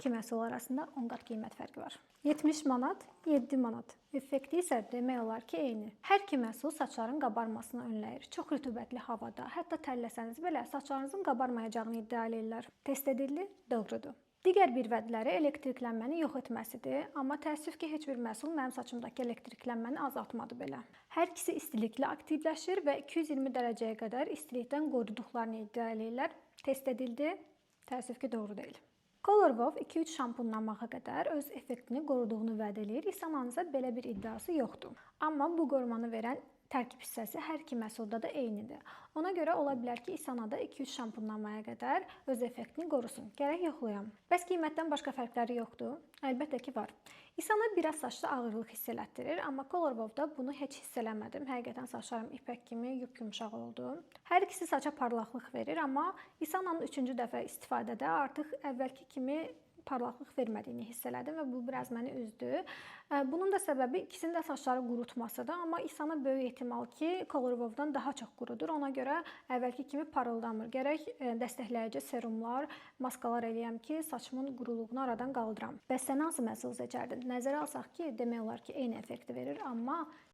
İki məhsul arasında 10 qat qiymət fərqi var. 70 manat, 7 manat. Effekti isə demək olar ki, eyni. Hər iki məhsul saçların qabarmasını önləyir. Çox rütubətli havada, hətta tərləsəniz belə saçlarınızın qabarmayacağını iddia edirlər. Test edildi? Doğrudur. Digər bir vədləri elektriklənməni yox etməsidir, amma təəssüf ki, heç bir məhsul mənim saçımdakı elektriklənməni azaltmadı belə. Hər ikisi istiliklə aktivləşir və 220 dərəcəyə qədər istilikdən qoruduqlarını iddia edirlər. Test edildi? Təəssüf ki, doğru deyil. Color Wow 2-3 şampunlamağa qədər öz effektini qoruduğunu vəd edir. İsananın isə belə bir iddiası yoxdur. Amma bu qorumanı verən tərkib hissəsi hər iki məhsulda da eynidir. Ona görə ola bilər ki, İsanada 2-3 şampunlamaya qədər öz effektini qorusun. Gərək yoxlayam. Bəs qiymətdən başqa fərqləri yoxdur? Əlbəttə ki, var. İsana biraz saçda ağırlıq hiss elətdirir, amma Color Wow-da bunu heç hiss eləmədim. Həqiqətən saçlarım ipək kimi yumşaq oldu. Hər ikisi saça parlaqlıq verir, amma İsananın 3-cü dəfə istifadədə artıq əvvəlki kimi parlaqlıq vermədiyini hiss elədim və bu biraz məni üzdü. Bunun da səbəbi ikisinin də saçları qurutmasıdır, amma İsana böyük ehtimal ki, Color Wow-dan daha çox qurudur. Ona görə əvvəlki kimi parıldamır. Gərək dəstəkləyici serumlar, maskalar eləyəm ki, saçımın quruluğunu aradan qaldıram. Bəs sən hansı məhsul seçərdin? Nəzərə alsaq ki, demək olar ki, eyni effekti verir, amma